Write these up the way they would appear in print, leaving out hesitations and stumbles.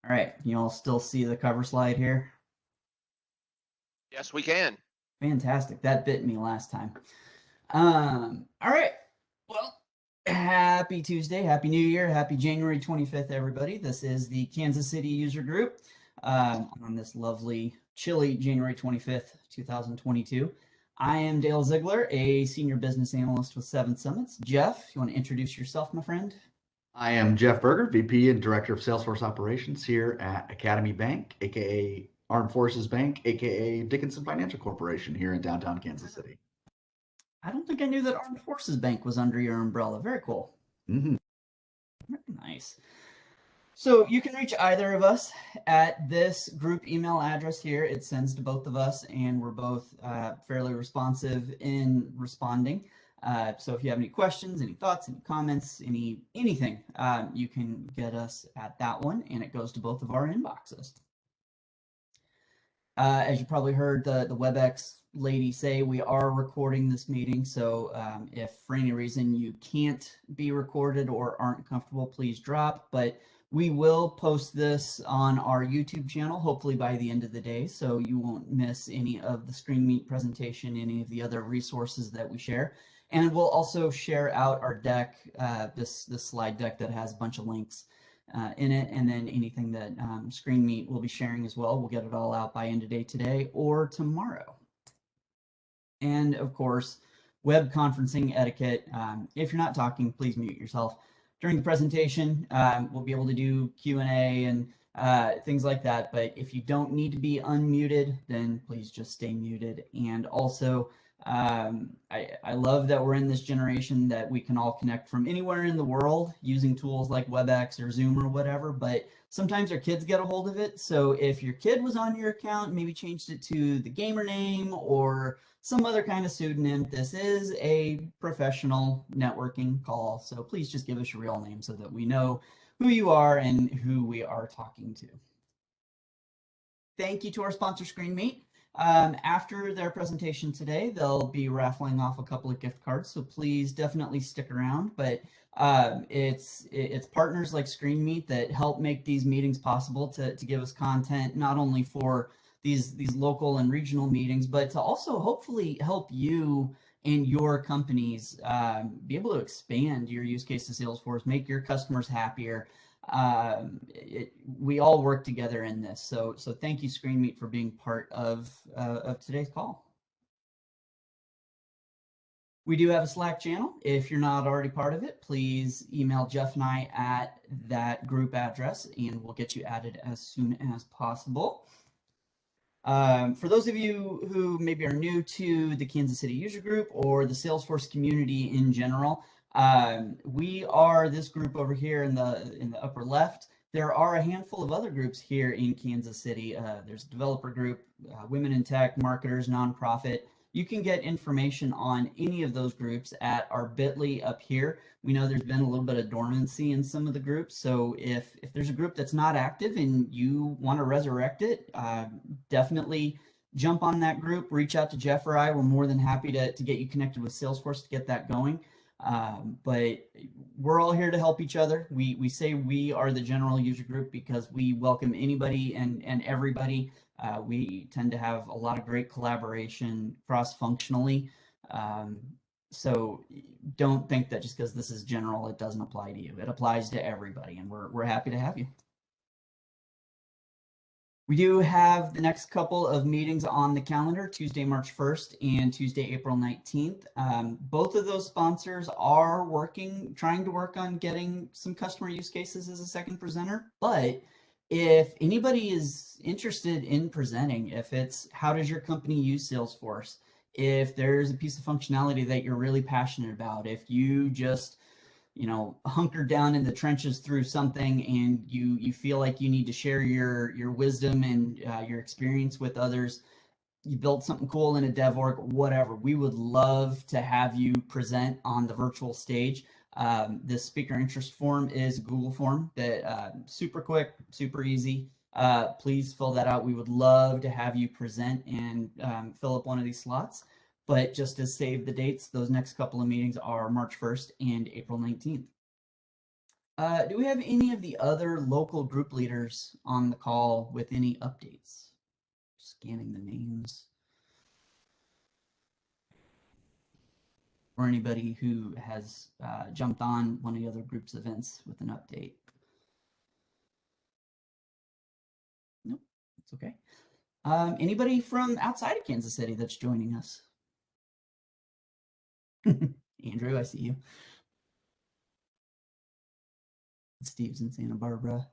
All right, you all still see the cover slide here? Yes, we can. Fantastic. That bit me last time. All right. Well, happy Tuesday, happy New Year, happy January 25th, everybody. This is the Kansas City user group on this lovely, chilly January 25th, 2022. I am Dale Ziegler, a senior business analyst with Seven Summits. Jeff, you want to introduce yourself, my friend? I am Jeff Berger, VP and Director of Salesforce Operations here at Academy Bank, aka Armed Forces Bank, aka Dickinson Financial Corporation here in downtown Kansas City. I don't think I knew that Armed Forces Bank was under your umbrella. Very cool. Mm-hmm. Very nice. So you can reach either of us at this group email address here. It sends to both of us, and we're both fairly responsive in responding. So if you have any questions, any thoughts, any comments, anything, you can get us at that one, and it goes to both of our inboxes. As you probably heard the WebEx lady say, we are recording this meeting. So if for any reason you can't be recorded or aren't comfortable, please drop. But we will post this on our YouTube channel, hopefully by the end of the day, so you won't miss any of the Screenmeet presentation, any of the other resources that we share. And we'll also share out our deck, this slide deck that has a bunch of links in it, and then anything that Screenmeet will be sharing as well. We'll get it all out by end of day today or tomorrow. And of course, web conferencing etiquette. If you're not talking, please mute yourself. During the presentation, we'll be able to do Q&A and things like that. But if you don't need to be unmuted, then please just stay muted. And also, I love that we're in this generation that we can all connect from anywhere in the world using tools like WebEx or Zoom or whatever, but sometimes our kids get a hold of it. So if your kid was on your account, maybe changed it to the gamer name or some other kind of pseudonym, this is a professional networking call. So please just give us your real name so that we know who you are and who we are talking to. Thank you to our sponsor, Screenmeet. After their presentation today, they'll be raffling off a couple of gift cards, so please definitely stick around. But it's partners like Screenmeet that help make these meetings possible to give us content, not only for these local and regional meetings, but to also hopefully help you and your companies be able to expand your use case to Salesforce, make your customers happier. We all work together in this. So thank you, Screenmeet, for being part of today's call. We do have a Slack channel. If you're not already part of it, please email Jeff and I at that group address, and we'll get you added as soon as possible. For those of you who maybe are new to the Kansas City user group or the Salesforce community in general, we are this group over here in the upper left. There are a handful of other groups here in Kansas City. There's a developer group, women in tech, marketers, nonprofit. You can get information on any of those groups at our bit.ly up here. We know there's been a little bit of dormancy in some of the groups. So if there's a group that's not active and you want to resurrect it, definitely jump on that group, reach out to Jeff or I. We're more than happy to get you connected with Salesforce to get that going. But we're all here to help each other. We say we are the general user group because we welcome anybody and everybody. We tend to have a lot of great collaboration cross-functionally. So don't think that just because this is general, it doesn't apply to you. It applies to everybody, and we're happy to have you. We do have the next couple of meetings on the calendar, Tuesday, March 1st and Tuesday, April 19th. Both of those sponsors are trying to work on getting some customer use cases as a second presenter. But if anybody is interested in presenting, if it's how does your company use Salesforce, if there's a piece of functionality that you're really passionate about, if you just hunker down in the trenches through something and you feel like you need to share your wisdom and your experience with others, you built something cool in a dev org, whatever, we would love to have you present on the virtual stage. This speaker interest form is a Google form that super quick, super easy. Please fill that out. We would love to have you present and fill up one of these slots. But just to save the dates, those next couple of meetings are March 1st and April 19th. Do we have any of the other local group leaders on the call with any updates? Scanning the names. Or anybody who has jumped on one of the other group's events with an update. Nope, it's okay. Anybody from outside of Kansas City that's joining us? Andrew, I see you. Steve's in Santa Barbara.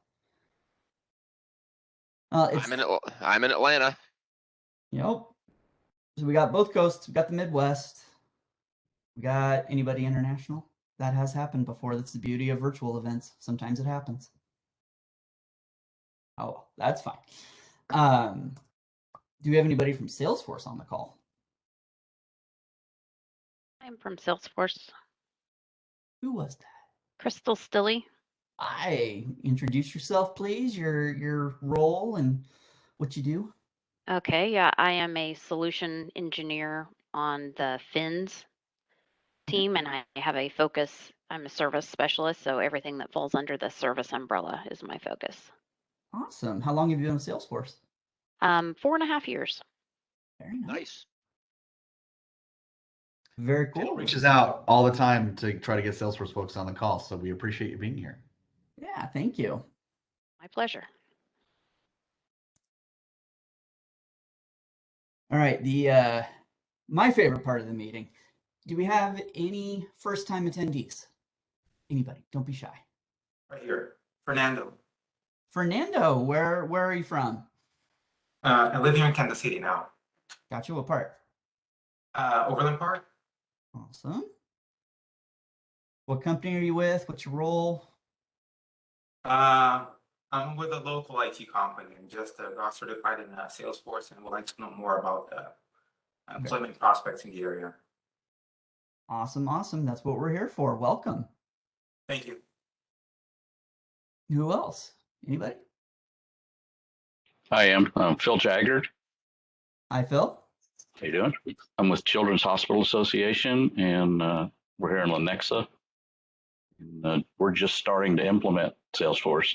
I'm in Atlanta. Yep. So we got both coasts. We got the Midwest. We got anybody international? That has happened before. That's the beauty of virtual events. Sometimes it happens. Oh, that's fine. Do we have anybody from Salesforce on the call? I'm from Salesforce. Who was that? Crystal Stilley. Hi, introduce yourself, please. Your role and what you do. Okay, yeah, I am a solution engineer on the FINS team, and I have a focus. I'm a service specialist, so everything that falls under the service umbrella is my focus. Awesome. How long have you been with Salesforce? 4.5 years. Very nice. Nice. Very Jill cool. reaches out all the time to try to get Salesforce folks on the call, so we appreciate you being here. Yeah, thank you. My pleasure. All right, the my favorite part of the meeting. Do we have any first-time attendees? Anybody? Don't be shy. Right here, Fernando. Fernando, where are you from? I live here in Kansas City now. Got you. What part? Overland Park. Awesome. What company are you with? What's your role? I'm with a local IT company and just got certified in Salesforce and would like to know more about employment prospects in the area. Awesome, awesome. That's what we're here for. Welcome. Thank you. Who else? Anybody? I am Phil Jaggard. Hi, Phil. How you doing? I'm with Children's Hospital Association, and we're here in Lenexa. And, we're just starting to implement Salesforce.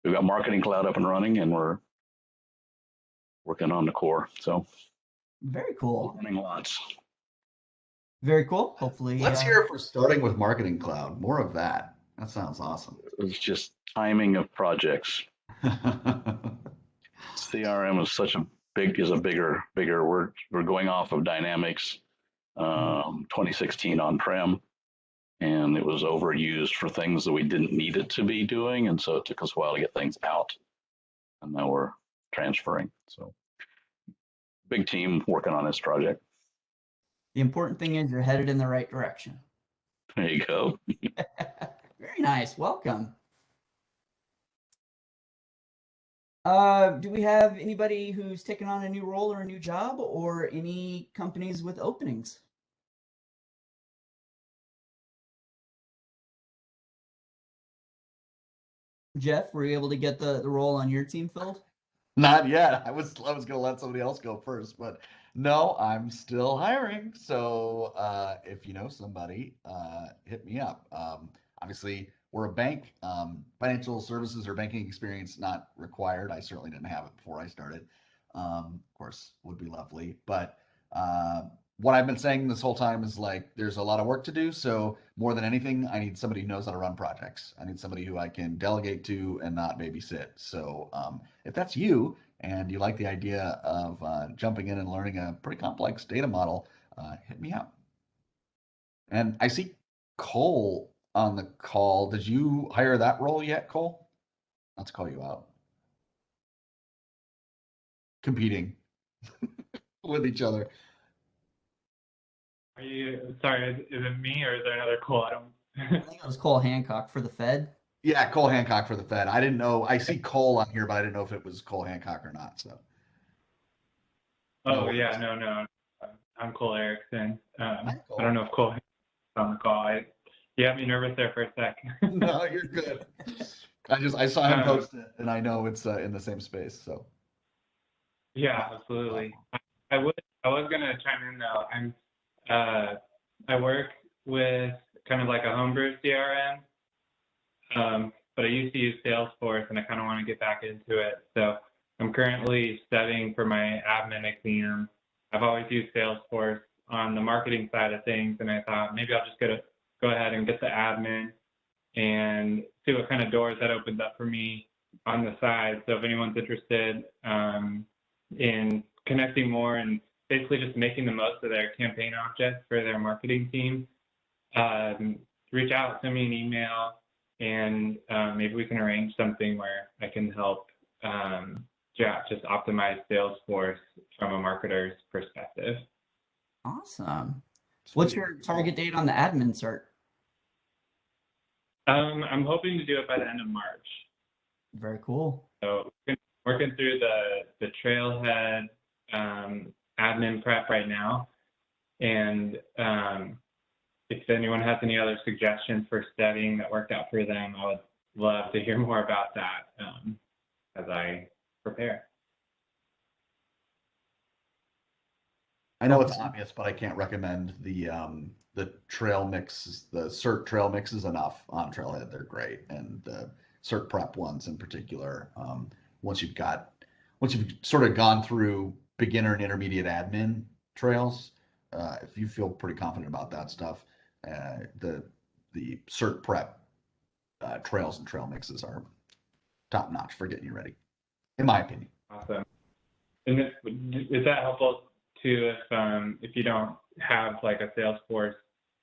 We've got Marketing Cloud up and running, and we're working on the core. So Very cool. learning lots. Very cool. Hopefully, Let's hear for starting with Marketing Cloud. More of that. That sounds awesome. It's just timing of projects. CRM is such a bigger. We're going off of Dynamics 2016 on-prem, and it was overused for things that we didn't need it to be doing, and so it took us a while to get things out, and now we're transferring. So big team working on this project. The important thing is you're headed in the right direction. There you go. Very nice. Welcome. Do we have anybody who's taken on a new role or a new job, or any companies with openings? Jeff, were you able to get the role on your team filled? Not yet. I was gonna let somebody else go first, but no, I'm still hiring. So if you know somebody, hit me up. Obviously, we're a bank. Financial services or banking experience not required. I certainly didn't have it before I started. Of course, would be lovely. But what I've been saying this whole time is like, there's a lot of work to do. So more than anything, I need somebody who knows how to run projects. I need somebody who I can delegate to and not babysit. So if that's you and you like the idea of jumping in and learning a pretty complex data model, hit me up. And I see Cole on the call. Did you hire that role yet, Cole? Let's call you out. Competing with each other. Are you sorry? Is it me or is there another Cole? I I don't. think it was Cole Hancock for the Fed. Yeah, Cole Hancock for the Fed. I didn't know. I see Cole on here, but I didn't know if it was Cole Hancock or not. So. Oh No yeah, worries. no. I'm Cole Erickson. Hi, Cole. I don't know if Cole is on the call. You had me nervous there for a sec. No, you're good. I saw him post it, and I know it's in the same space. So. Yeah, absolutely. I was gonna chime in though. I work with kind of like a homebrew CRM. but I used to use Salesforce and I kind of want to get back into it. So I'm currently studying for my admin exam. I've always used Salesforce on the marketing side of things, and I thought maybe I'll just go ahead and get the admin and see what kind of doors that opens up for me on the side. So if anyone's interested in connecting more and basically just making the most of their campaign objects for their marketing team, reach out, send me an email, and maybe we can arrange something where I can help just optimize Salesforce from a marketer's perspective. Awesome. What's your target date on the admin cert? I'm hoping to do it by the end of March. Very cool. So working through the Trailhead admin prep right now, and if anyone has any other suggestions for studying that worked out for them, I would love to hear more about that as I prepare. I know it's obvious, but I can't recommend the trail mixes, the Cert trail mixes enough on Trailhead. They're great, and the Cert prep ones in particular. Once you've sort of gone through beginner and intermediate admin trails, if you feel pretty confident about that stuff, the Cert prep trails and trail mixes are top notch for getting you ready, in my opinion. Awesome. And is that helpful too if you don't have like a Salesforce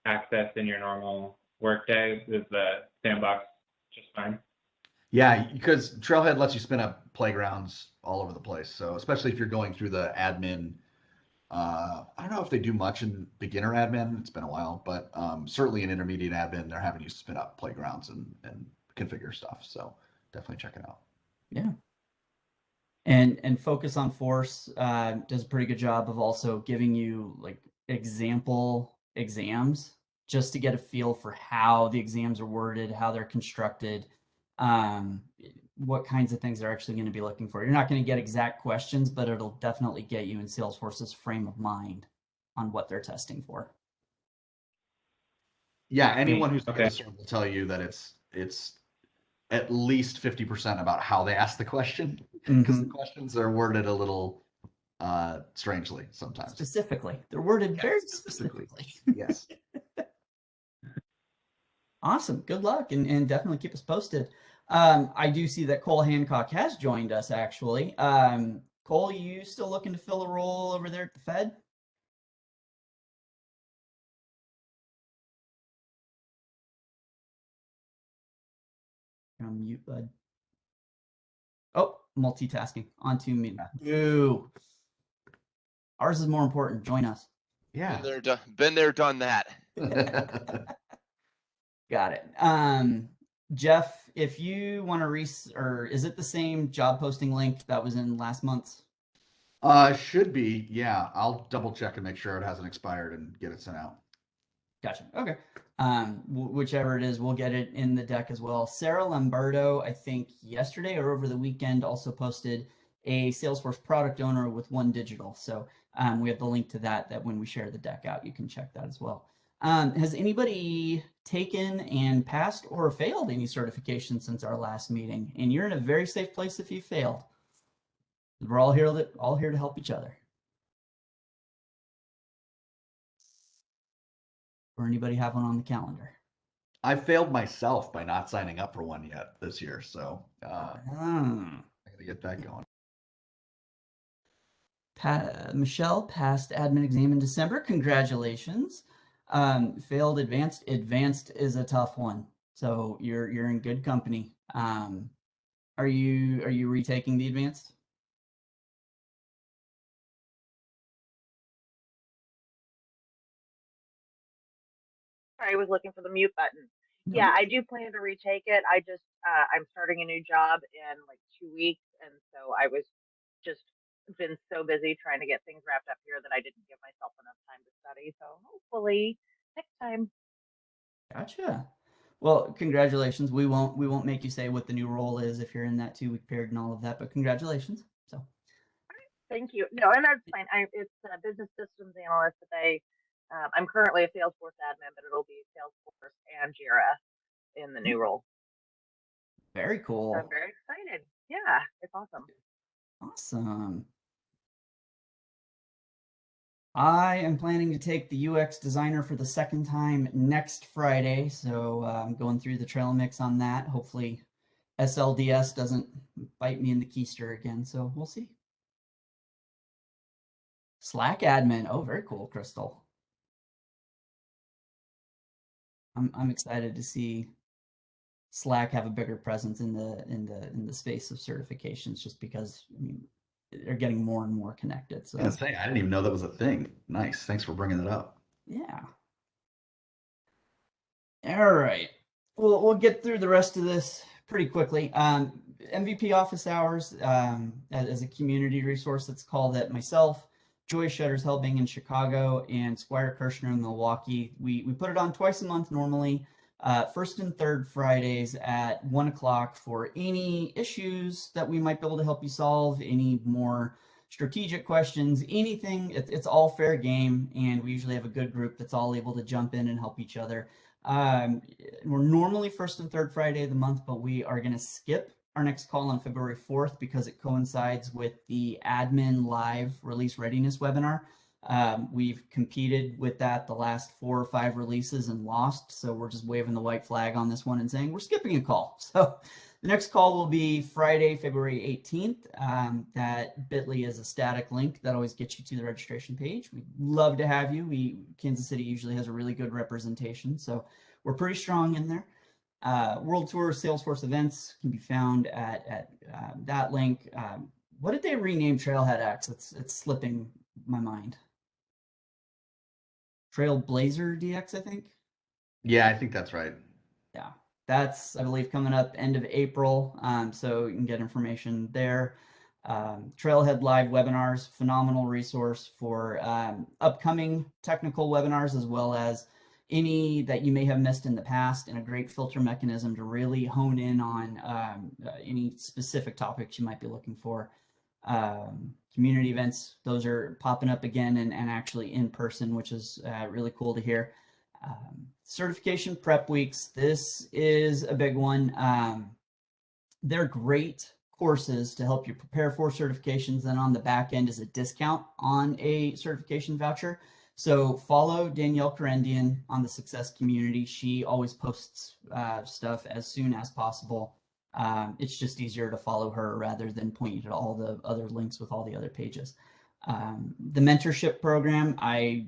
access in your normal workday? Is the sandbox just fine? Yeah, because Trailhead lets you spin up playgrounds all over the place. So especially if you're going through the admin, I don't know if they do much in beginner admin. It's been a while, but certainly in intermediate admin, they're having you spin up playgrounds and configure stuff. So definitely check it out. Yeah. And Focus on Force does a pretty good job of also giving you like example exams just to get a feel for how the exams are worded, how they're constructed, what kinds of things they're actually going to be looking for. You're not going to get exact questions, but it'll definitely get you in Salesforce's frame of mind on what they're testing for. Yeah, anyone who's Okay. Cert will tell you that it's at least 50% about how they ask the question, because the questions are worded a little strangely sometimes. Specifically, they're worded very specifically. Yes. Awesome. Good luck, and definitely keep us posted. I do see that Cole Hancock has joined us, actually. Cole, you still looking to fill a role over there at the Fed? You're on mute, bud. Oh, multitasking. On to me. Boo. Ours is more important. Join us. Yeah. Been there, done that. Got it. Jeff, if you want to or is it the same job posting link that was in last month's? Should be. Yeah. I'll double check and make sure it hasn't expired and get it sent out. Gotcha. Okay. Whichever it is, we'll get it in the deck as well. Sarah Lamberto, I think yesterday or over the weekend, also posted a Salesforce product owner with One Digital. So we have the link to that when we share the deck out, you can check that as well. Has anybody taken and passed or failed any certification since our last meeting? And you're in a very safe place if you failed. We're all here to help each other. Or anybody have one on the calendar? I failed myself by not signing up for one yet this year, so I gotta get that going. Michelle passed admin exam in December. Congratulations. Failed advanced. Advanced is a tough one, so you're in good company. Are you retaking the advanced? I was looking for the mute button. No. Yeah, I do plan to retake it. I just I'm starting a new job in like 2 weeks, and so I was just been so busy trying to get things wrapped up here that I didn't give myself enough time to study. So hopefully next time. Gotcha. Well, congratulations. We won't make you say what the new role is if you're in that 2-week period and all of that, but congratulations. So Thank you. No, and that's fine. It's a business systems analyst, but I'm currently a Salesforce admin, but it'll be Salesforce and Jira in the new role. Very cool. So I'm very excited. Yeah, it's awesome. Awesome. I am planning to take the UX designer for the second time next Friday, so I'm going through the trail mix on that. Hopefully SLDS doesn't bite me in the keister again, so we'll see. Slack admin. Oh, very cool, Crystal. I'm excited to see Slack have a bigger presence in the space of certifications, just because I mean they're getting more and more connected. So I was gonna say, I didn't even know that was a thing. Nice. Thanks for bringing that up. yeah. All right. We'll get through the rest of this pretty quickly. MVP office hours, as a community resource that's called it, myself, Joy Shutters-Helbing in Chicago, and Squire Kirshner in Milwaukee. We put it on twice a month normally, first and third Fridays at 1 o'clock for any issues that we might be able to help you solve, any more strategic questions, anything. It's all fair game, and we usually have a good group that's all able to jump in and help each other. We're normally first and third Friday of the month, but we are going to skip our next call on February 4th because it coincides with the admin live release readiness webinar. We've competed with that the last 4 or 5 releases and lost, so we're just waving the white flag on this one and saying we're skipping a call. So the next call will be Friday, February 18th. That bit.ly is a static link that always gets you to the registration page. We'd love to have you. Kansas City usually has a really good representation, so we're pretty strong in there. World Tour Salesforce events can be found at that link. What did they rename Trailhead X? It's slipping my mind. Trailblazer DX, I think. Yeah, I think that's right. Yeah, that's, I believe, coming up end of April. So you can get information there. Trailhead Live webinars, phenomenal resource for upcoming technical webinars, as well as any that you may have missed in the past, and a great filter mechanism to really hone in on any specific topics you might be looking for. Community events, those are popping up again and actually in person, which is really cool to hear. Certification prep weeks, this is a big one. They're great courses to help you prepare for certifications, and on the back end is a discount on a certification voucher. So follow Danielle Karendian on the Success Community. She always posts stuff as soon as possible. It's just easier to follow her rather than point you to all the other links with all the other pages. The Mentorship Program, I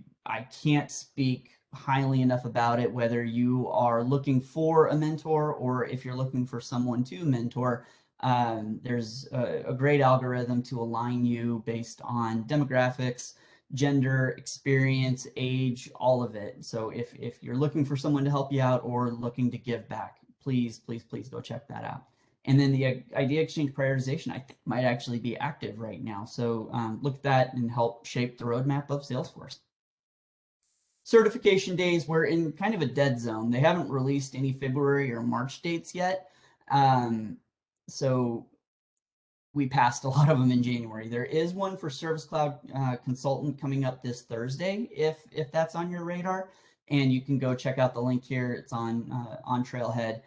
can't speak highly enough about it, whether you are looking for a mentor or if you're looking for someone to mentor. There's a great algorithm to align you based on demographics, gender, experience, age, all of it. So if you're looking for someone to help you out or looking to give back, please go check that out. And then the Idea Exchange Prioritization, I think, might actually be active right now. So look at that and help shape the roadmap of Salesforce. Certification days, we're in kind of a dead zone. They haven't released any February or March dates yet. So we passed a lot of them in January. There is one for Service Cloud Consultant coming up this Thursday, if that's on your radar. And you can go check out the link here. It's on Trailhead,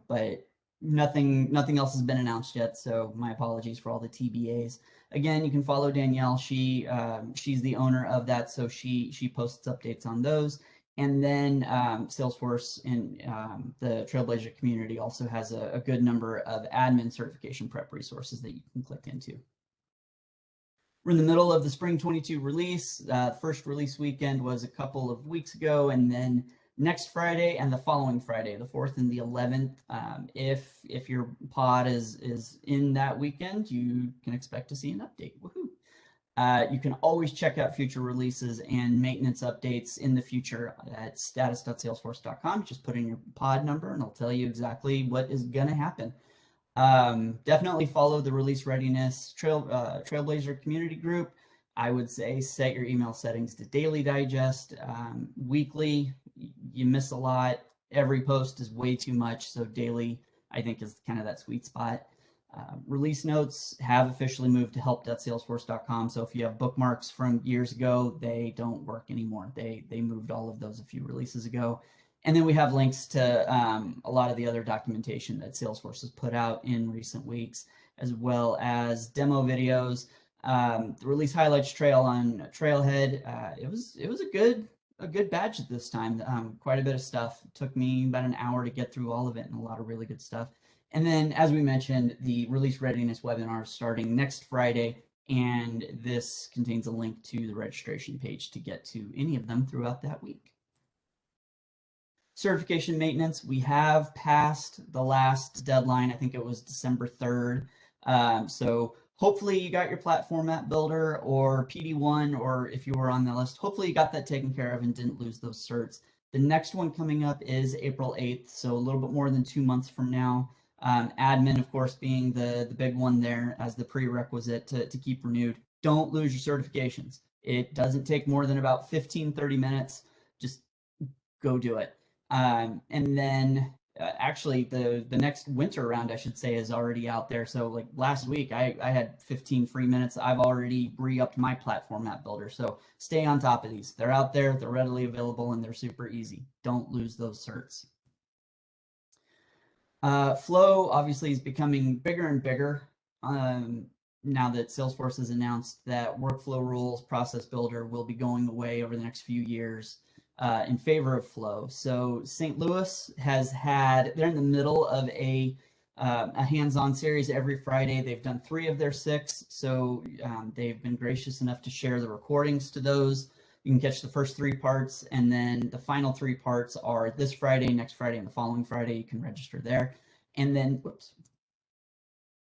but nothing else has been announced yet. So my apologies for all the TBAs. Again, you can follow Danielle. She's the owner of that, so she posts updates on those. And then Salesforce and the Trailblazer community also has a good number of admin certification prep resources that you can click into. We're in the middle of the Spring 22 release. First release weekend was a couple of weeks ago, and then next Friday and the following Friday, the 4th and the 11th. If your pod is in that weekend, you can expect to see an update. Woohoo! You can always check out future releases and maintenance updates in the future at status.salesforce.com. Just put in your pod number and it'll tell you exactly what is going to happen. Definitely follow the release readiness Trailblazer community group. I would say set your email settings to daily digest. Weekly, you miss a lot. Every post is way too much. So daily, I think, is kind of that sweet spot. Release notes have officially moved to help.salesforce.com. So if you have bookmarks from years ago, they don't work anymore. They moved all of those a few releases ago. And then we have links to a lot of the other documentation that Salesforce has put out in recent weeks, as well as demo videos. The release highlights trail on Trailhead. It was a good batch at this time. Quite a bit of stuff. It took me about an hour to get through all of it, and a lot of really good stuff. And then, as we mentioned, the release readiness webinar is starting next Friday, and this contains a link to the registration page to get to any of them throughout that week. Certification maintenance, we have passed the last deadline. I think it was December 3rd. So hopefully you got your platform app builder or PD1, or if you were on the list, hopefully you got that taken care of and didn't lose those certs. The next one coming up is April 8th, so a little bit more than 2 months from now. Admin, of course, being the big one there as the prerequisite to keep renewed. Don't lose your certifications. It doesn't take more than about 15-30 minutes. Just go do it. And then actually the next winter round, I should say, is already out there. So like last week, I had 15 free minutes. I've already re-upped my platform app builder. So stay on top of these. They're out there, they're readily available, and they're super easy. Don't lose those certs. Flow obviously is becoming bigger and bigger now that Salesforce has announced that workflow rules process builder will be going away over the next few years in favor of Flow. So St. Louis they're in the middle of a hands-on series every Friday. They've done 3 of their 6, so they've been gracious enough to share the recordings to those. You can catch the first 3 parts, and then the final 3 parts are this Friday, next Friday, and the following Friday. You can register there. And then,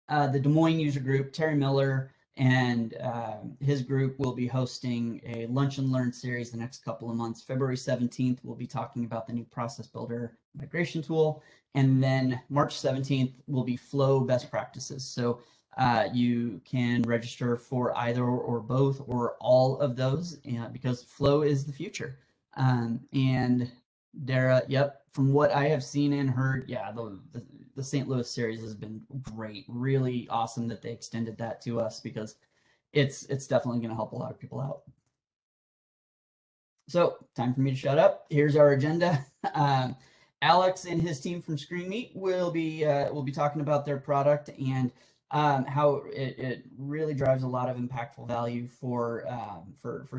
the Des Moines user group, Terry Miller and his group will be hosting a Lunch and Learn series the next couple of months. February 17th, we'll be talking about the new Process Builder migration tool. And then March 17th will be Flow best practices. So you can register for either or both or all of those because Flow is the future. And Dara, yep, from what I have seen and heard, yeah, the St. Louis series has been great. Really awesome that they extended that to us because it's definitely going to help a lot of people out. So time for me to shut up. Here's our agenda. Alex and his team from Screenmeet will be talking about their product and how it really drives a lot of impactful value for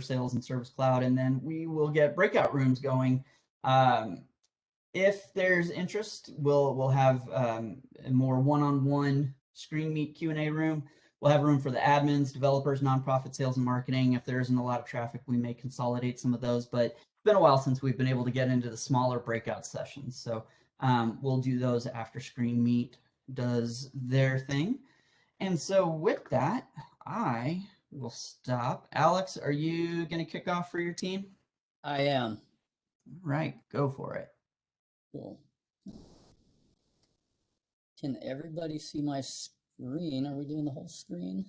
Sales and Service Cloud. And then we will get breakout rooms going. If there's interest, we'll have a more one-on-one Screenmeet Q&A room. We'll have room for the admins, developers, nonprofit sales and marketing. If there isn't a lot of traffic, we may consolidate some of those, but it's been a while since we've been able to get into the smaller breakout sessions. So we'll do those after Screenmeet does their thing. And so with that, I will stop. Alex, are you going to kick off for your team? I am. Right, go for it. Cool. Can everybody see my screen? Are we doing the whole screen?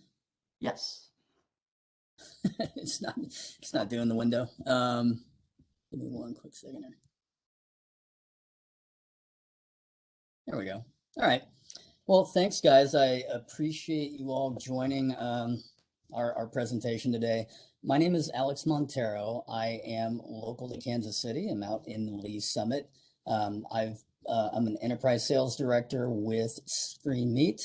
Yes. It's not doing the window. Give me one quick second here. There we go. All right. Well, thanks, guys. I appreciate you all joining our presentation today. My name is Alex Montero. I am local to Kansas City. I'm out in Lee Summit. I'm an enterprise sales director with Screenmeet.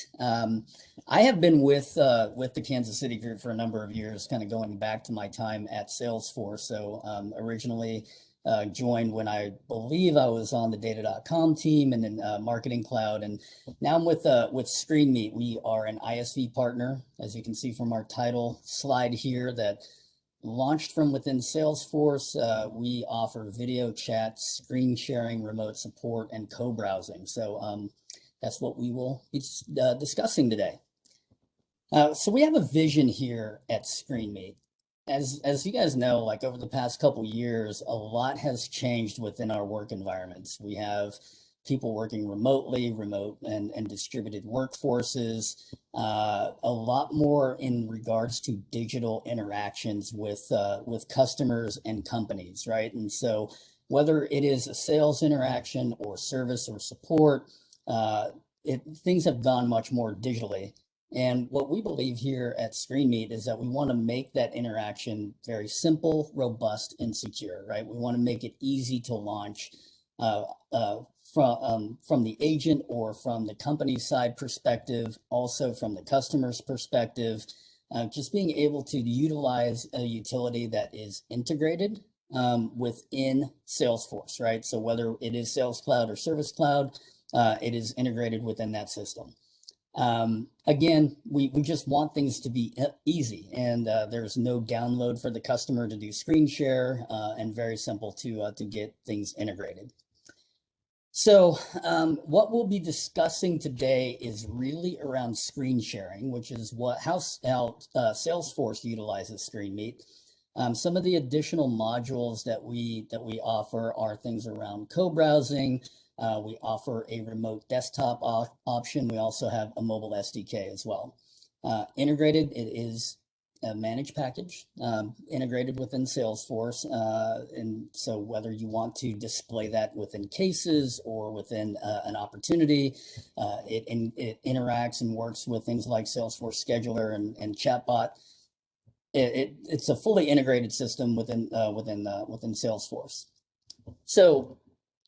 I have been with the Kansas City group for a number of years, kind of going back to my time at Salesforce. So originally joined when I believe I was on the data.com team and then Marketing Cloud. And now I'm with Screenmeet. We are an ISV partner, as you can see from our title slide here, that launched from within Salesforce. We offer video chat, screen sharing, remote support, and co-browsing. So that's what we will be discussing today. So we have a vision here at Screenmeet. As you guys know, like over the past couple years, a lot has changed within our work environments. We have people working remotely, remote and distributed workforces, a lot more in regards to digital interactions with customers and companies, right? And so whether it is a sales interaction or service or support, things have gone much more digitally. And what we believe here at Screenmeet is that we want to make that interaction very simple, robust, and secure, right? We want to make it easy to launch from the agent or from the company side perspective, also from the customer's perspective, just being able to utilize a utility that is integrated within Salesforce, right? So whether it is Sales Cloud or Service Cloud, it is integrated within that system. Again, we just want things to be easy, and there's no download for the customer to do screen share, and very simple to get things integrated. So what we'll be discussing today is really around screen sharing, which is how Salesforce utilizes Screenmeet. Some of the additional modules that we offer are things around co-browsing. We offer a remote desktop option. We also have a mobile SDK as well. Integrated, it is a managed package integrated within Salesforce. And so whether you want to display that within cases or within an opportunity, it interacts and works with things like Salesforce Scheduler and Chatbot. It's a fully integrated system within Salesforce. So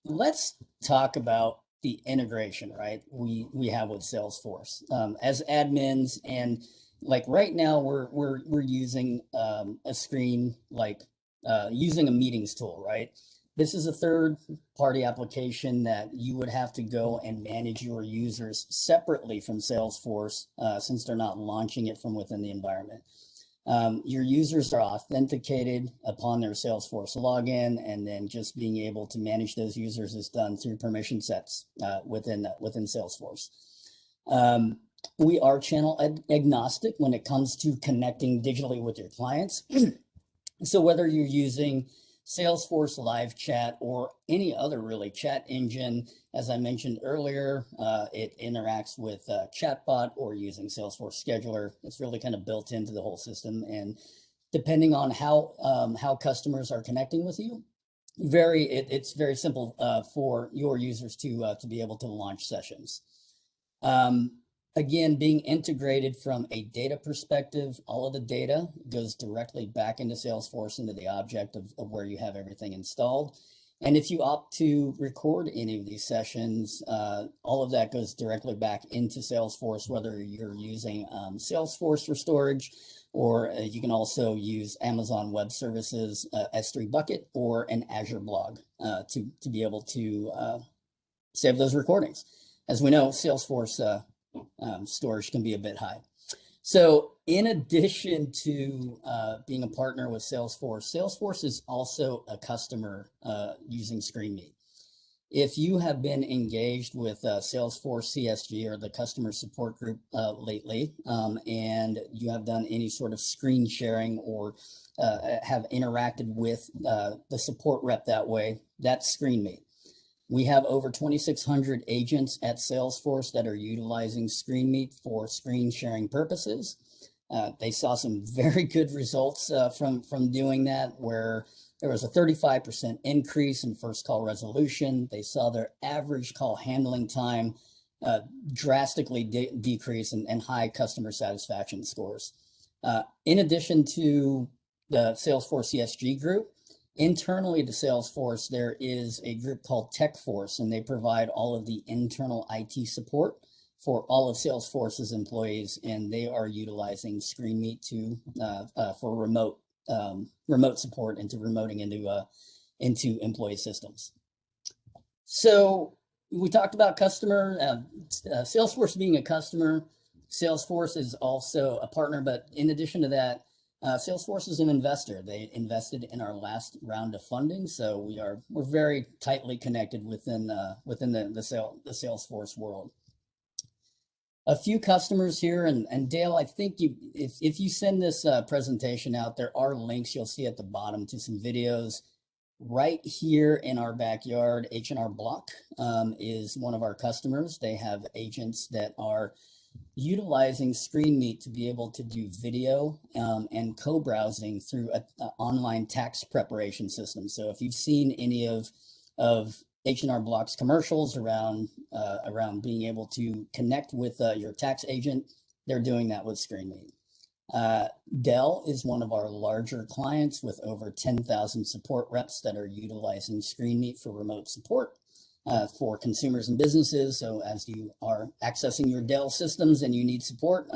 let's talk about the integration, right? We have with Salesforce as admins, and like right now we're using a screen, like using a meetings tool, right? This is a third-party application that you would have to go and manage your users separately from Salesforce since they're not launching it from within the environment. Your users are authenticated upon their Salesforce login, and then just being able to manage those users is done through permission sets within Salesforce. We are channel agnostic when it comes to connecting digitally with your clients. So whether you're using Salesforce live chat or any other really chat engine, as I mentioned earlier, it interacts with Chatbot or using Salesforce Scheduler. It's really kind of built into the whole system, and depending on how customers are connecting with you, it's very simple for your users to be able to launch sessions. Again, being integrated from a data perspective, all of the data goes directly back into Salesforce, into the object of where you have everything installed. And if you opt to record any of these sessions, all of that goes directly back into Salesforce, whether you're using Salesforce for storage, or you can also use Amazon Web Services, S3 Bucket, or an Azure blog to be able to save those recordings. As we know, Salesforce storage can be a bit high. So in addition to being a partner with Salesforce, Salesforce is also a customer using Screenmeet. If you have been engaged with Salesforce CSG or the customer support group lately, and you have done any sort of screen sharing or have interacted with the support rep that way, that's Screenmeet. We have over 2,600 agents at Salesforce that are utilizing Screenmeet for screen sharing purposes. They saw some very good results from doing that, where there was a 35% increase in first call resolution. They saw their average call handling time drastically decrease, and high customer satisfaction scores. In addition to the Salesforce CSG group, internally to Salesforce, there is a group called TechForce, and they provide all of the internal IT support for all of Salesforce's employees, and they are utilizing Screenmeet for remote support and to remoting into employee systems. So we talked about Salesforce being a customer. Salesforce is also a partner, but in addition to that, Salesforce is an investor. They invested in our last round of funding, so we're very tightly connected within the Salesforce world. A few customers here, and Dale, I think if you send this presentation out, there are links you'll see at the bottom to some videos. Right here in our backyard, H&R Block is one of our customers. They have agents that are utilizing Screenmeet to be able to do video and co-browsing through an online tax preparation system. So if you've seen any of H&R Block's commercials around being able to connect with your tax agent, they're doing that with Screenmeet. Dell is one of our larger clients with over 10,000 support reps that are utilizing Screenmeet for remote support for consumers and businesses. So as you are accessing your Dell systems and you need support,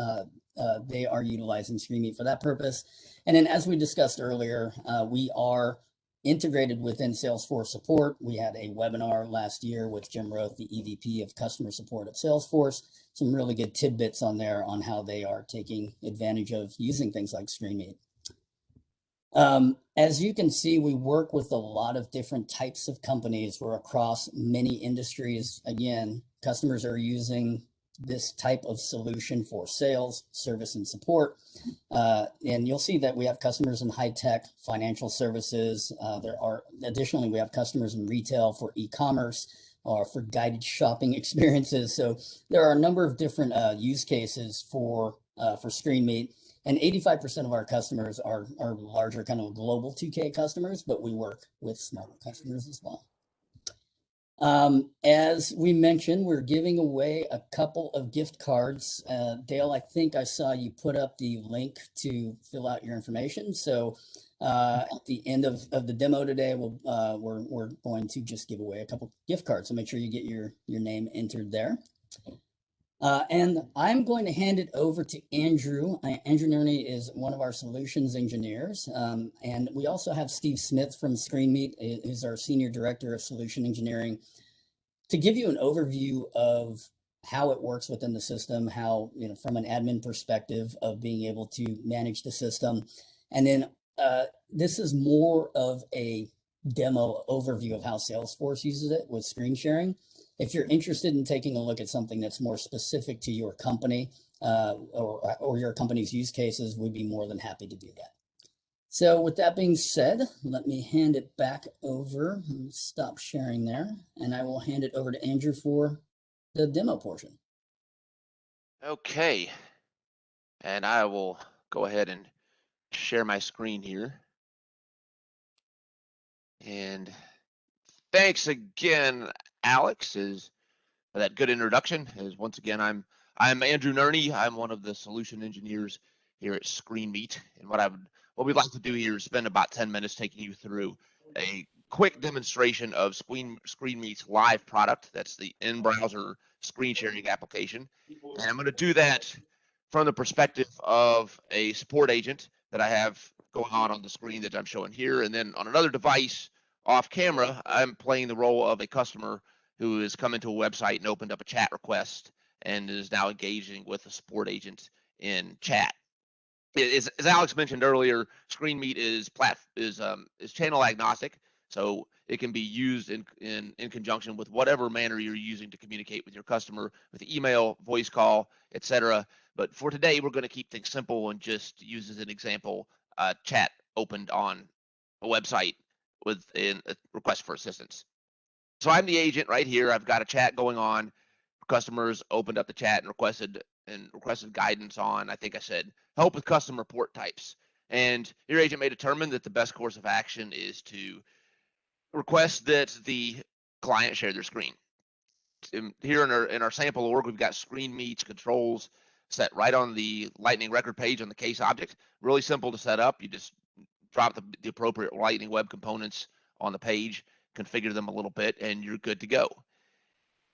they are utilizing Screenmeet for that purpose. And then as we discussed earlier, we are integrated within Salesforce support. We had a webinar last year with Jim Roth, the EVP of customer support at Salesforce. Some really good tidbits on there on how they are taking advantage of using things like Screenmeet. As you can see, we work with a lot of different types of companies. We're across many industries. Again, customers are using this type of solution for sales, service, and support. And you'll see that we have customers in high tech, financial services. Additionally, we have customers in retail for e-commerce or for guided shopping experiences. So there are a number of different use cases for Screenmeet. And 85% of our customers are larger kind of global 2K customers, but we work with smaller customers as well. As we mentioned, we're giving away a couple of gift cards. Dale, I think I saw you put up the link to fill out your information. So at the end of the demo today, we're going to just give away a couple gift cards. So make sure you get your name entered there. And I'm going to hand it over to Andrew. Andrew Nerney is one of our solutions engineers. And we also have Steve Smith from Screenmeet, who's our Senior Director of Solution Engineering, to give you an overview of how it works within the system, how, from an admin perspective of being able to manage the system. And then this is more of a demo overview of how Salesforce uses it with screen sharing. If you're interested in taking a look at something that's more specific to your company or your company's use cases, we'd be more than happy to do that. So with that being said, let me hand it back over. Let me stop sharing there, and I will hand it over to Andrew for the demo portion. Okay. And I will go ahead and share my screen here. And thanks again, Alex, for that good introduction. Once again, I'm Andrew Nerney. I'm one of the solution engineers here at Screenmeet. And what we'd like to do here is spend about 10 minutes taking you through a quick demonstration of Screenmeet's live product. That's the in-browser screen sharing application. And I'm going to do that from the perspective of a support agent that I have going on the screen that I'm showing here. And then on another device off camera, I'm playing the role of a customer who has come into a website and opened up a chat request and is now engaging with a support agent in chat. As Alex mentioned earlier, Screenmeet is channel agnostic, so it can be used in conjunction with whatever manner you're using to communicate with your customer, with email, voice call, etc. But for today, we're going to keep things simple and just use as an example chat opened on a website with a request for assistance. So I'm the agent right here. I've got a chat going on. Customers opened up the chat and requested guidance on, I think I said, help with custom report types. And your agent may determine that the best course of action is to request that the client share their screen. Here in our sample org, we've got Screenmeet's controls set right on the Lightning record page on the case object. Really simple to set up. You just drop the appropriate Lightning web components on the page, configure them a little bit, and you're good to go.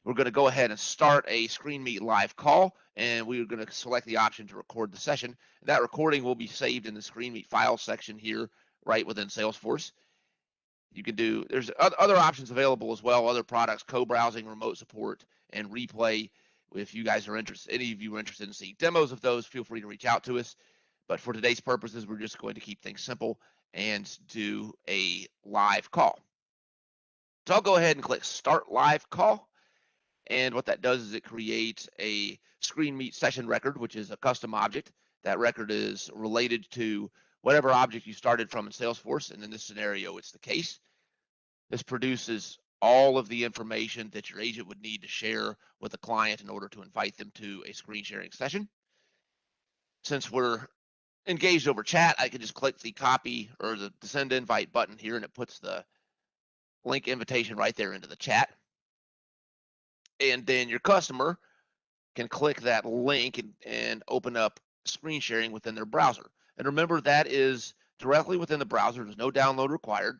We're going to go ahead and start a Screenmeet live call, and we're going to select the option to record the session. That recording will be saved in the Screenmeet file section here, right within Salesforce. There's other options available as well, other products, co-browsing, remote support, and replay. If you guys are interested, any of you are interested in seeing demos of those, feel free to reach out to us. But for today's purposes, we're just going to keep things simple and do a live call. So I'll go ahead and click Start Live Call. And what that does is it creates a Screenmeet session record, which is a custom object. That record is related to whatever object you started from in Salesforce, and in this scenario, it's the case. This produces all of the information that your agent would need to share with the client in order to invite them to a screen sharing session. Since we're engaged over chat, I can just click the copy or the send invite button here, and it puts the link invitation right there into the chat. And then your customer can click that link and open up screen sharing within their browser. And remember, that is directly within the browser. There's no download required.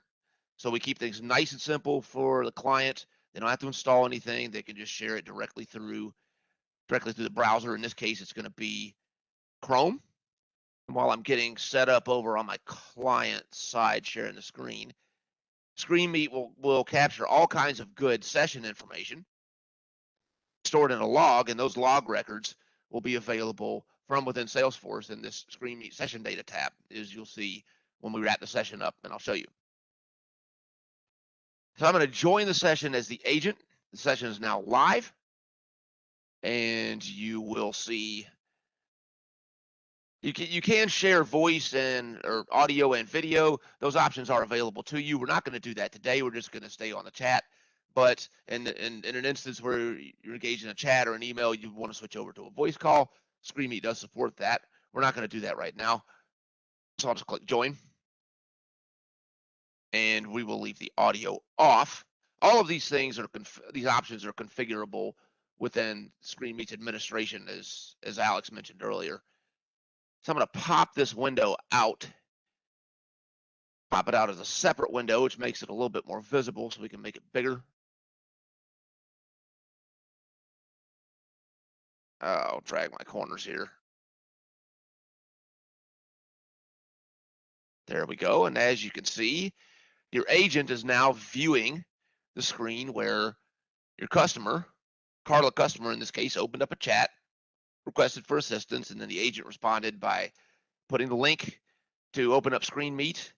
So we keep things nice and simple for the client. They don't have to install anything. They can just share it directly through the browser. In this case, it's going to be Chrome. And while I'm getting set up over on my client side sharing the screen, Screenmeet will capture all kinds of good session information stored in a log, and those log records will be available from within Salesforce in this Screenmeet session data tab, as you'll see when we wrap the session up, and I'll show you. So I'm going to join the session as the agent. The session is now live, and you will see you can share voice or audio and video. Those options are available to you. We're not going to do that today. We're just going to stay on the chat. But in an instance where you're engaged in a chat or an email, you want to switch over to a voice call, Screenmeet does support that. We're not going to do that right now. So I'll just click join. And we will leave the audio off. All of these things these options are configurable within Screenmeet's administration, as Alex mentioned earlier. So I'm going to pop this window out, pop it out as a separate window, which makes it a little bit more visible so we can make it bigger. I'll drag my corners here. There we go. And as you can see, your agent is now viewing the screen where your customer, Carla customer in this case, opened up a chat, requested for assistance, and then the agent responded by putting the link to open up Screenmeet.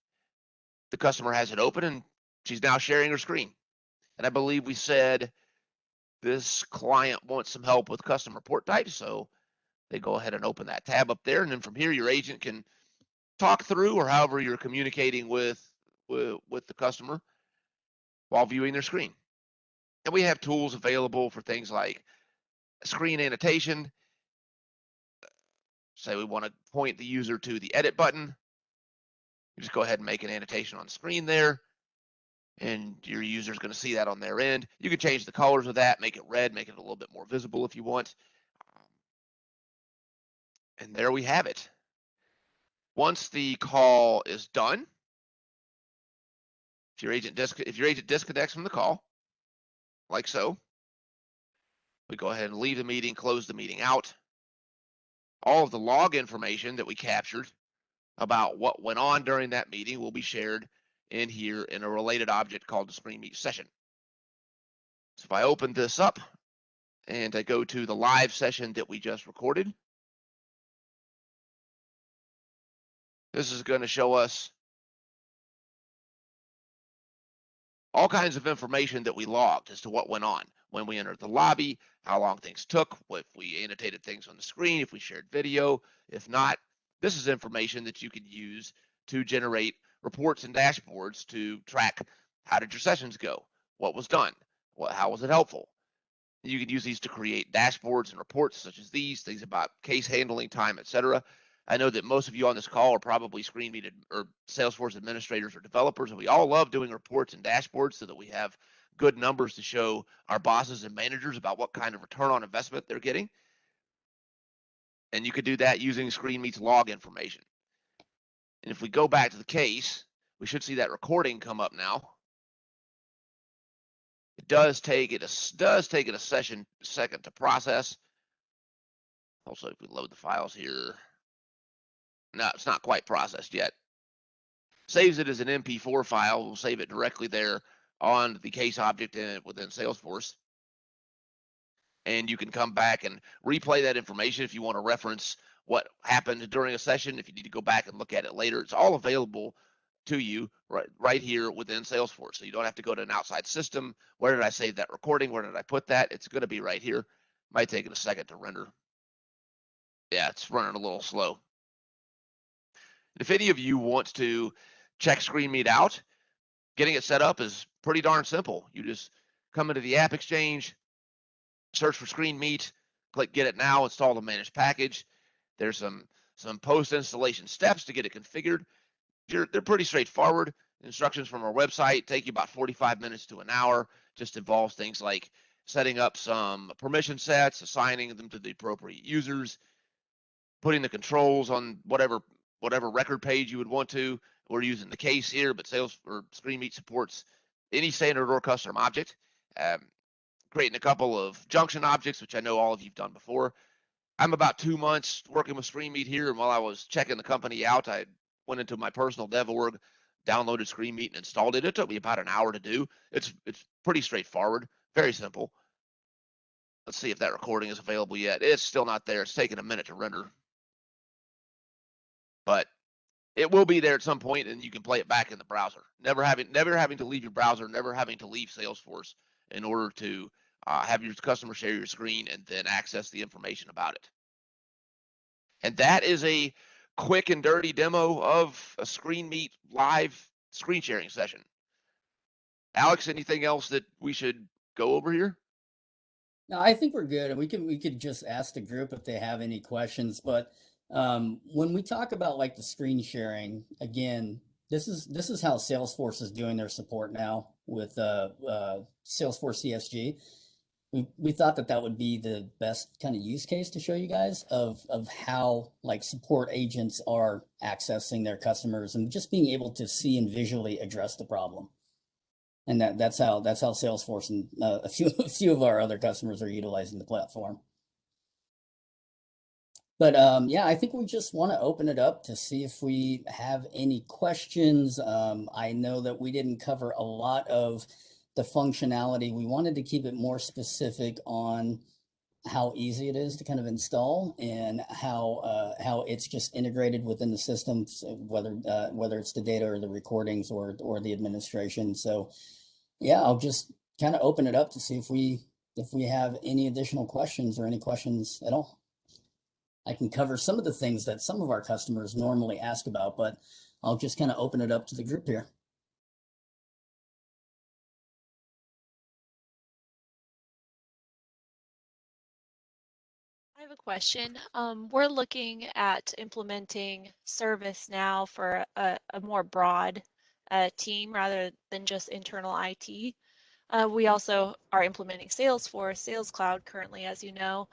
The customer has it open, and she's now sharing her screen. And I believe we said this client wants some help with custom report types, so they go ahead and open that tab up there, and then from here your agent can talk through, or however you're communicating with the customer while viewing their screen. And we have tools available for things like screen annotation. Say we want to point the user to the edit button. You just go ahead and make an annotation on the screen there, and your user is going to see that on their end. You can change the colors of that, make it red, make it a little bit more visible if you want. And there we have it. Once the call is done, if your agent disconnects from the call, like so, we go ahead and leave the meeting, close the meeting out. All of the log information that we captured about what went on during that meeting will be shared in here in a related object called the Screenmeet session. So if I open this up and I go to the live session that we just recorded, this is going to show us all kinds of information that we logged as to what went on when we entered the lobby, how long things took, if we annotated things on the screen, if we shared video. If not, this is information that you can use to generate reports and dashboards to track how did your sessions go, what was done, how was it helpful. You can use these to create dashboards and reports such as things about case handling time, etc. I know that most of you on this call are probably Screenmeet or Salesforce administrators or developers, and we all love doing reports and dashboards so that we have good numbers to show our bosses and managers about what kind of return on investment they're getting. And you could do that using Screenmeet's log information. And if we go back to the case, we should see that recording come up now. It does take it a second to process. Also, if we load the files here, no, it's not quite processed yet. Saves it as an MP4 file. We'll save it directly there on the case object within Salesforce. And you can come back and replay that information if you want to reference what happened during a session. If you need to go back and look at it later, it's all available to you right here within Salesforce. So you don't have to go to an outside system. Where did I save that recording? Where did I put that? It's going to be right here. Might take it a second to render. Yeah, it's running a little slow. If any of you want to check Screenmeet out, getting it set up is pretty darn simple. You just come into the App Exchange, search for Screenmeet, click Get It Now, install the managed package. There's some post-installation steps to get it configured. They're pretty straightforward. Instructions from our website take you about 45 minutes to an hour. Just involves things like setting up some permission sets, assigning them to the appropriate users, putting the controls on whatever record page you would want to. We're using the case here, but Screenmeet supports any standard or custom object. Creating a couple of junction objects, which I know all of you've done before. I'm about 2 months working with Screenmeet here, and while I was checking the company out, I went into my personal dev org, downloaded Screenmeet, and installed it. It took me about an hour to do. It's pretty straightforward, very simple. Let's see if that recording is available yet. It's still not there. It's taking a minute to render, but it will be there at some point, and you can play it back in the browser. Never having to leave your browser, never having to leave Salesforce in order to have your customer share your screen and then access the information about it. And that is a quick and dirty demo of a Screenmeet live screen sharing session. Alex, anything else that we should go over here? No, I think we're good. We could just ask the group if they have any questions. But when we talk about like the screen sharing, again, this is how Salesforce is doing their support now with Salesforce CSG. We thought that would be the best kind of use case to show you guys of how like support agents are accessing their customers and just being able to see and visually address the problem. And that's how Salesforce and a few of our other customers are utilizing the platform. But yeah, I think we just want to open it up to see if we have any questions. I know that we didn't cover a lot of the functionality. We wanted to keep it more specific on how easy it is to kind of install and how it's just integrated within the system, whether it's the data or the recordings or the administration. So yeah, I'll just kind of open it up to see if we have any additional questions or any questions at all. I can cover some of the things that some of our customers normally ask about, but I'll just kind of open it up to the group here. I have a question. We're looking at implementing ServiceNow for a more broad team rather than just internal IT. We also are implementing Salesforce, Sales Cloud currently, as you know.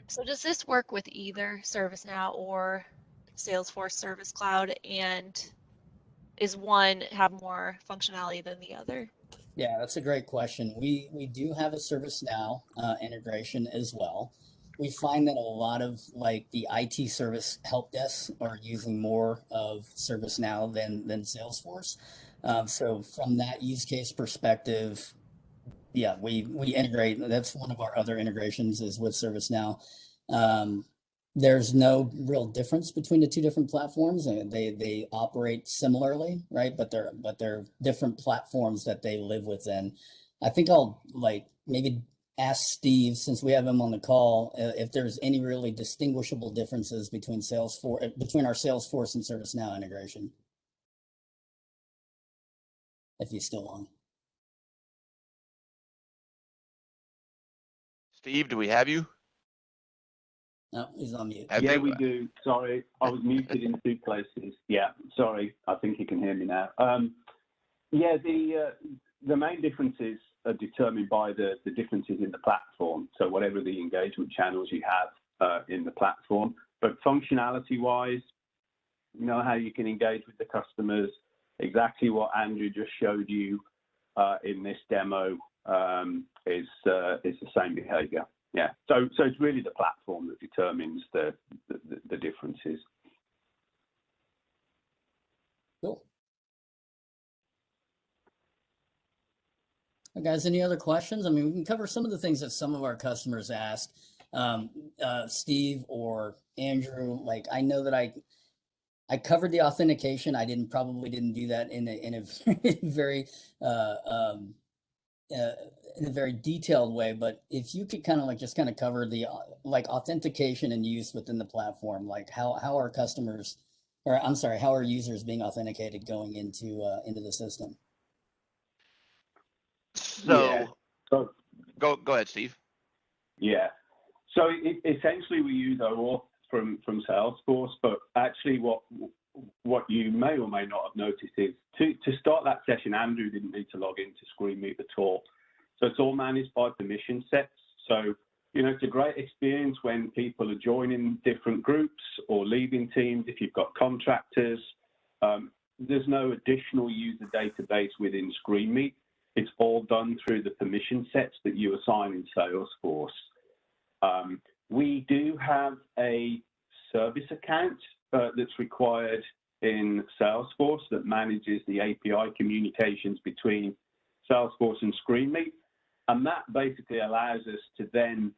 So does this work with either ServiceNow or Salesforce Service Cloud? And is one have more functionality than the other? Yeah, that's a great question. We do have a ServiceNow integration as well. We find that a lot of like the IT service help desks are using more of ServiceNow than Salesforce. So from that use case perspective, yeah, we integrate. That's one of our other integrations is with ServiceNow. There's no real difference between the two different platforms. They operate similarly, right? But they're different platforms that they live within. I think I'll like maybe ask Steve, since we have him on the call, if there's any really distinguishable differences between our Salesforce and ServiceNow integration. If he's still on. Steve, do we have you? No, he's on mute. Yeah, we do. Sorry, I was muted in two places. Yeah, sorry. I think you can hear me now. Yeah, the main differences are determined by the differences in the platform. So whatever the engagement channels you have in the platform, but functionality-wise, you know how you can engage with the customers. Exactly what Andrew just showed you in this demo is the same behavior. Yeah, so it's really the platform that determines the differences. Cool. Guys, any other questions? I mean, we can cover some of the things that some of our customers ask. Steve or Andrew, like I know that I covered the authentication. I probably didn't do that in a very in a very detailed way, but if you could kind of like just kind of cover the like authentication and use within the platform, like how are customers, or I'm sorry, how are users being authenticated going into the system? So yeah. So go ahead, Steve. Yeah. So essentially we use OAuth from Salesforce, but actually what you may or may not have noticed is to start that session, Andrew didn't need to log into Screenmeet at all. So it's all managed by permission sets. So it's a great experience when people are joining different groups or leaving teams. If you've got contractors, there's no additional user database within Screenmeet. It's all done through the permission sets that you assign in Salesforce. We do have a service account that's required in Salesforce that manages the API communications between Salesforce and Screenmeet. And that basically allows us to then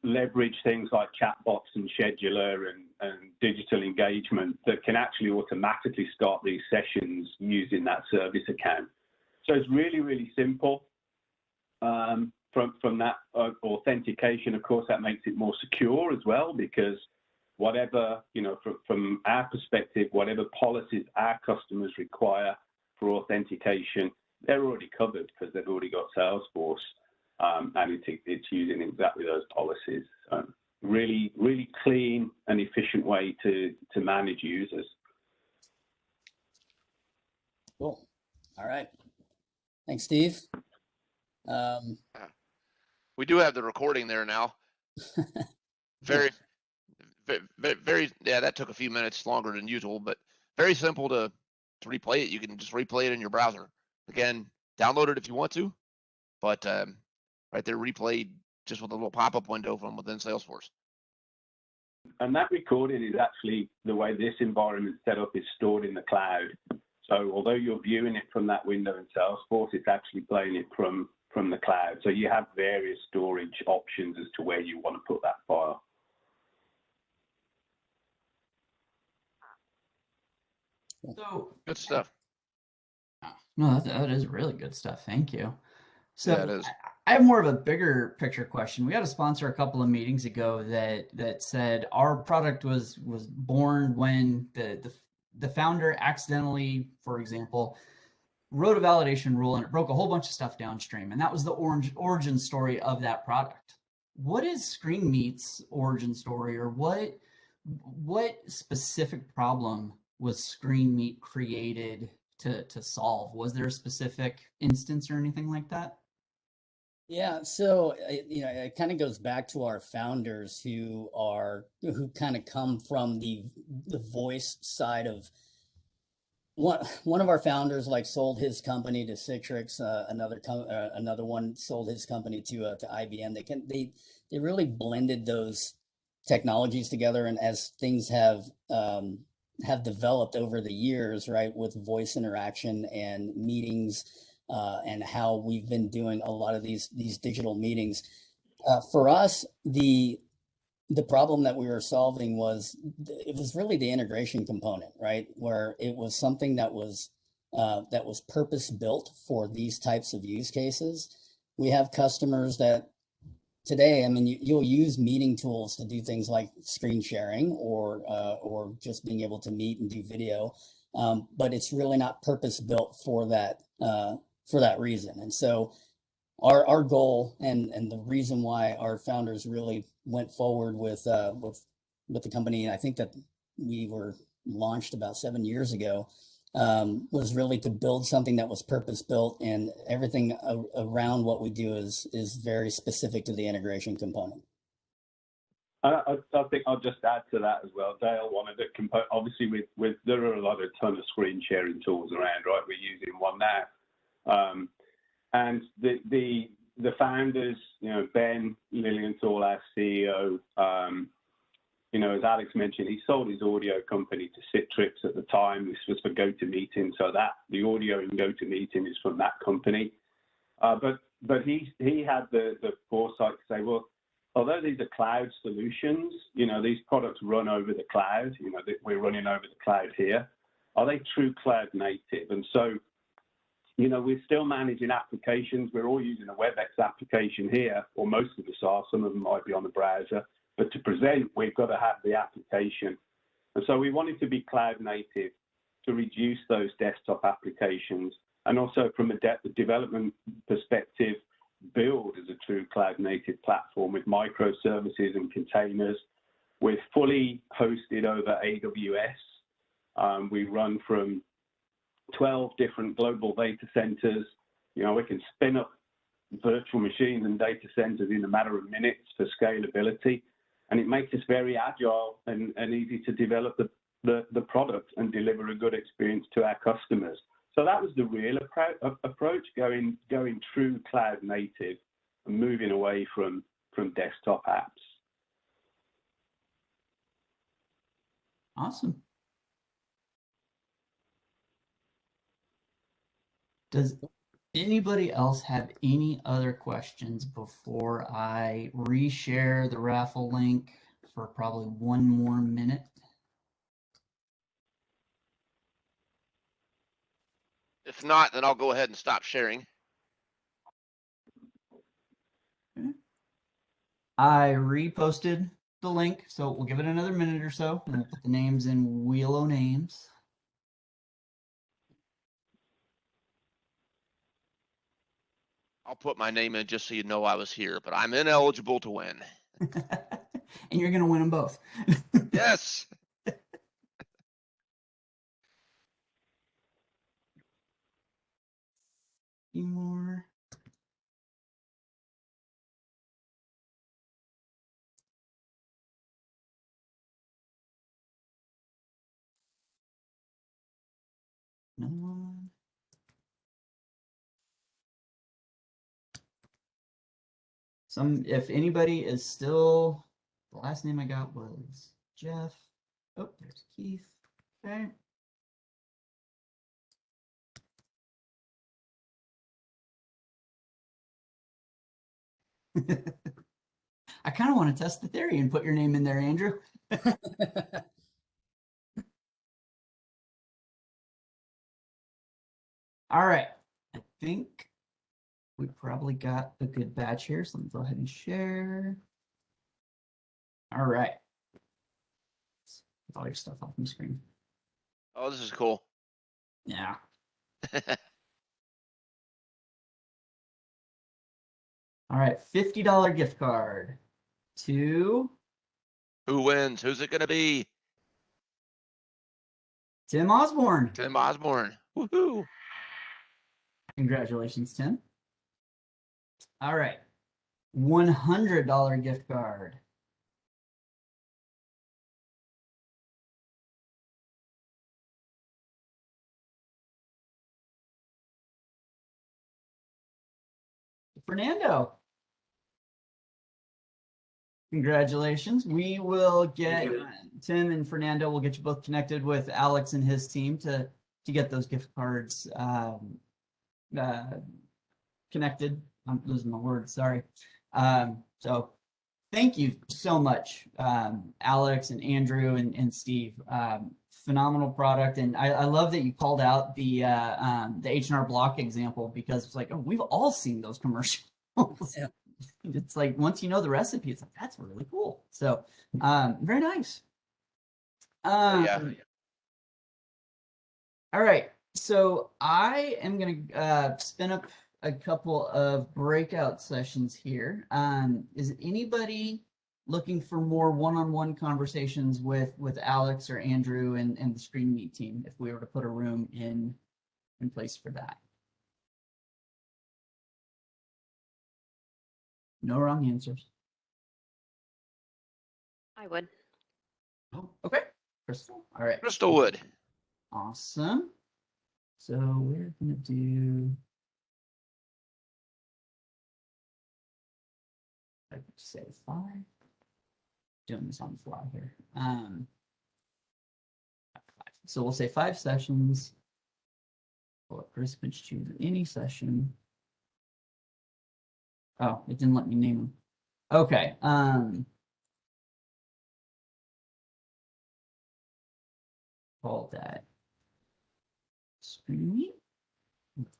leverage things like chatbots and scheduler and digital engagement that can actually automatically start these sessions using that service account. So it's really, really simple. From that authentication, of course, that makes it more secure as well, because whatever, from our perspective, whatever policies our customers require for authentication, they're already covered because they've already got Salesforce, and it's using exactly those policies. So really, really clean and efficient way to manage users. Cool. All right. Thanks, Steve. We do have the recording there now. Very, yeah, that took a few minutes longer than usual, but very simple to replay it. You can just replay it in your browser. Again, download it if you want to, but right there, replayed just with a little pop-up window from within Salesforce. And that recording is actually the way this environment set up is stored in the cloud. So although you're viewing it from that window in Salesforce, it's actually playing it from the cloud. So you have various storage options as to where you want to put that file. So Good stuff. no, that is really good stuff. Thank you. So Yeah, it is. I have more of a bigger picture question. We had a sponsor a couple of meetings ago that said our product was born when the founder accidentally, for example, wrote a validation rule and it broke a whole bunch of stuff downstream. And that was the origin story of that product. What is Screenmeet's origin story, or what specific problem was Screenmeet created to solve? Was there a specific instance or anything like that? Yeah, so it kind of goes back to our founders who kind of come from the voice side of one of our founders sold his company to Citrix, another one sold his company to IBM. They really blended those technologies together, and as things have developed over the years, right, with voice interaction and meetings, and how we've been doing a lot of these digital meetings. For us, the problem that we were solving was really the integration component, right? Where it was something that was purpose built for these types of use cases. We have customers that today, I mean, you'll use meeting tools to do things like screen sharing or just being able to meet and do video, but it's really not purpose built for that reason. And so our goal and the reason why our founders really went forward with the company, and I think that we were launched about 7 years ago, was really to build something that was purpose built, and everything around what we do is very specific to the integration component. I think I'll just add to that as well. Dale wanted to obviously there are a ton of screen sharing tools around, right? We're using one now. And the founders, Ben Lilienthal, our CEO, as Alex mentioned, he sold his audio company to Citrix at the time. This was for GoToMeeting, so that the audio in GoToMeeting is from that company. But he had the foresight to say, well, although these are cloud solutions, these products run over the cloud. We're running over the cloud here. Are they true cloud native? And so, we're still managing applications. We're all using a WebEx application here, or most of us are. Some of them might be on the browser. But to present, we've got to have the application. And so we wanted to be cloud native to reduce those desktop applications. And also from a development perspective, build as a true cloud native platform with microservices and containers. We're fully hosted over AWS. We run from 12 different global data centers. We can spin up virtual machines and data centers in a matter of minutes for scalability. And it makes us very agile and easy to develop the product and deliver a good experience to our customers. So that was the real approach, going true cloud native and moving away from desktop apps. Awesome. Does anybody else have any other questions before I reshare the raffle link for probably one more minute? If not, then I'll go ahead and stop sharing. Okay. I reposted the link, so we'll give it another minute or so, and we'll put the names in Wheel o' Names. I'll put my name in just so you know I was here, but I'm ineligible to win. And you're going to win them both. Yes. Few more. Another one. If anybody is still, the last name I got was Jeff. Oh, there's Keith. Okay. I kind of want to test the theory and put your name in there, Andrew. All right. I think we probably got a good batch here. So let me go ahead and share. All right. Get all your stuff off my screen. Oh, this is cool. Yeah. All right. $50 gift card to Who wins? Who's it going to be? Tim Osborne. Tim Osborne. Woohoo. Congratulations, Tim. All right. $100 gift card. Fernando. Congratulations. We will get Tim and Fernando. We'll get you both connected with Alex and his team to get those gift cards connected. I'm losing my words. Sorry. So thank you so much, Alex and Andrew and Steve. Phenomenal product, and I love that you called out the H&R Block example, because it's like, oh, we've all seen those commercials. Yeah. It's like, once you know the recipe, it's like, that's really cool. So very nice. Yeah. All right, so I am going to spin up a couple of breakout sessions here. Is anybody looking for more one-on-one conversations with Alex or Andrew and the Screenmeet team, if we were to put a room in place for that? No wrong answers. I would. Oh, okay. Crystal. All right. Crystal Wood. Awesome. So we're going to do, I could say 5. Doing this on the fly here. 5. So we'll say 5 sessions. We'll let participants choose any session. Oh, it didn't let me name them. Okay. Call that Screenmeet.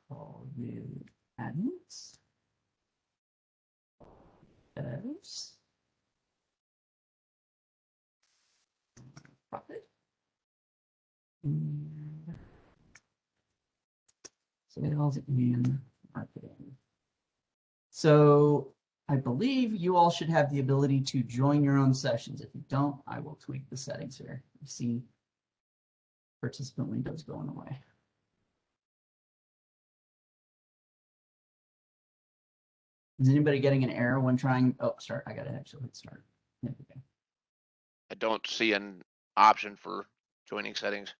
Call you admins. Devs. Profit. And sales and marketing. So I believe you all should have the ability to join your own sessions. If you don't, I will tweak the settings here. You see participant windows going away. Is anybody getting an error when trying? Oh, start. I gotta actually hit start. There we go. I don't see an option for joining settings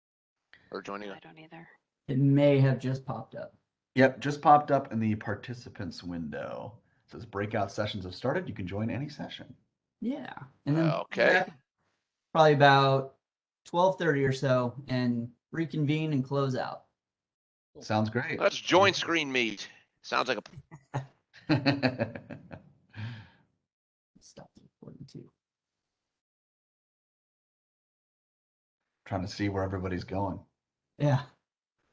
or joining. I don't either. It may have just popped up. Yep, just popped up in the participants window. It says breakout sessions have started. You can join any session. Yeah, and then Okay. back probably about 12:30 or so, and reconvene and close out. Sounds great. Let's join Screenmeet. Sounds like a Stop recording too. Trying to see where everybody's going. Yeah.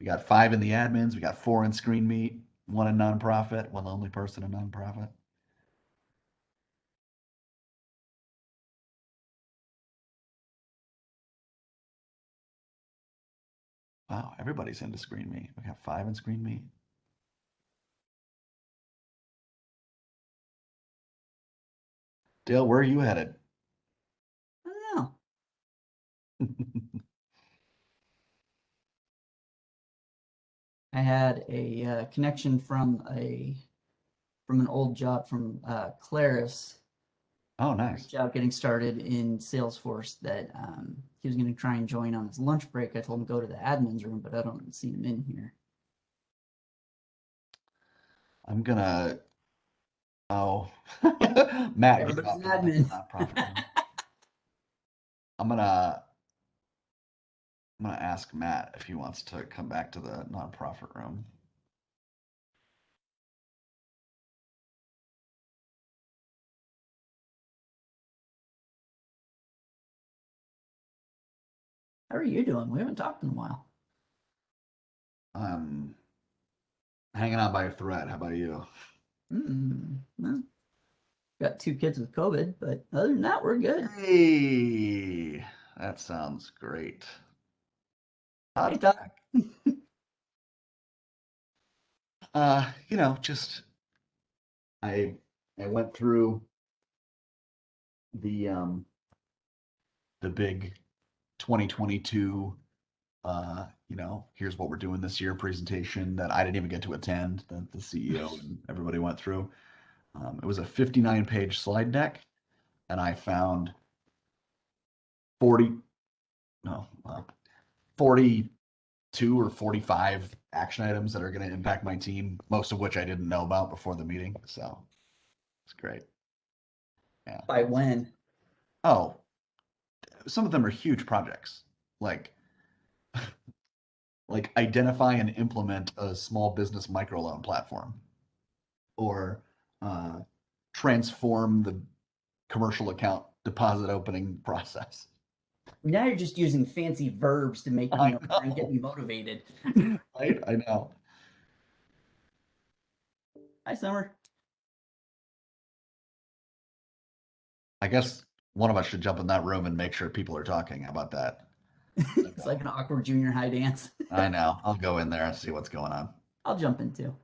We got 5 in the admins. We got 4 in Screenmeet, 1 in nonprofit, 1 lonely person in nonprofit. Wow, everybody's into Screenmeet. We got 5 in Screenmeet. Dale, where are you headed? I don't know. I had a connection from an old job from Claris. Oh, nice. Reach out getting started in Salesforce that he was going to try and join on his lunch break. I told him go to the admin's room, but I don't see him in here. I'm gonna. Oh, Matt, he's Everybody's about an to admin. nonprofit room. I'm gonna ask Matt if he wants to come back to the nonprofit room. How are you doing? We haven't talked in a while. Hanging on by a thread. How about you? Well, got 2 kids with COVID, but other than that, we're good. Hey, that sounds great. Hey, Todd. Just I went through the big 2022 here's what we're doing this year presentation that I didn't even get to attend, that the CEO and everybody went through. It was a 59-page slide deck, and I found 42 or 45 action items that are going to impact my team, most of which I didn't know about before the meeting. So it's great. Yeah. By when? Oh, some of them are huge projects, like identify and implement a small business microloan platform, or transform the commercial account deposit opening process. Now you're just using fancy verbs to make I try and get know. me motivated. Right? I know. Hi, Summer. I guess one of us should jump in that room and make sure people are talking. How about that? It's like an awkward junior high dance. I know. I'll go in there and see what's going on. I'll jump in too.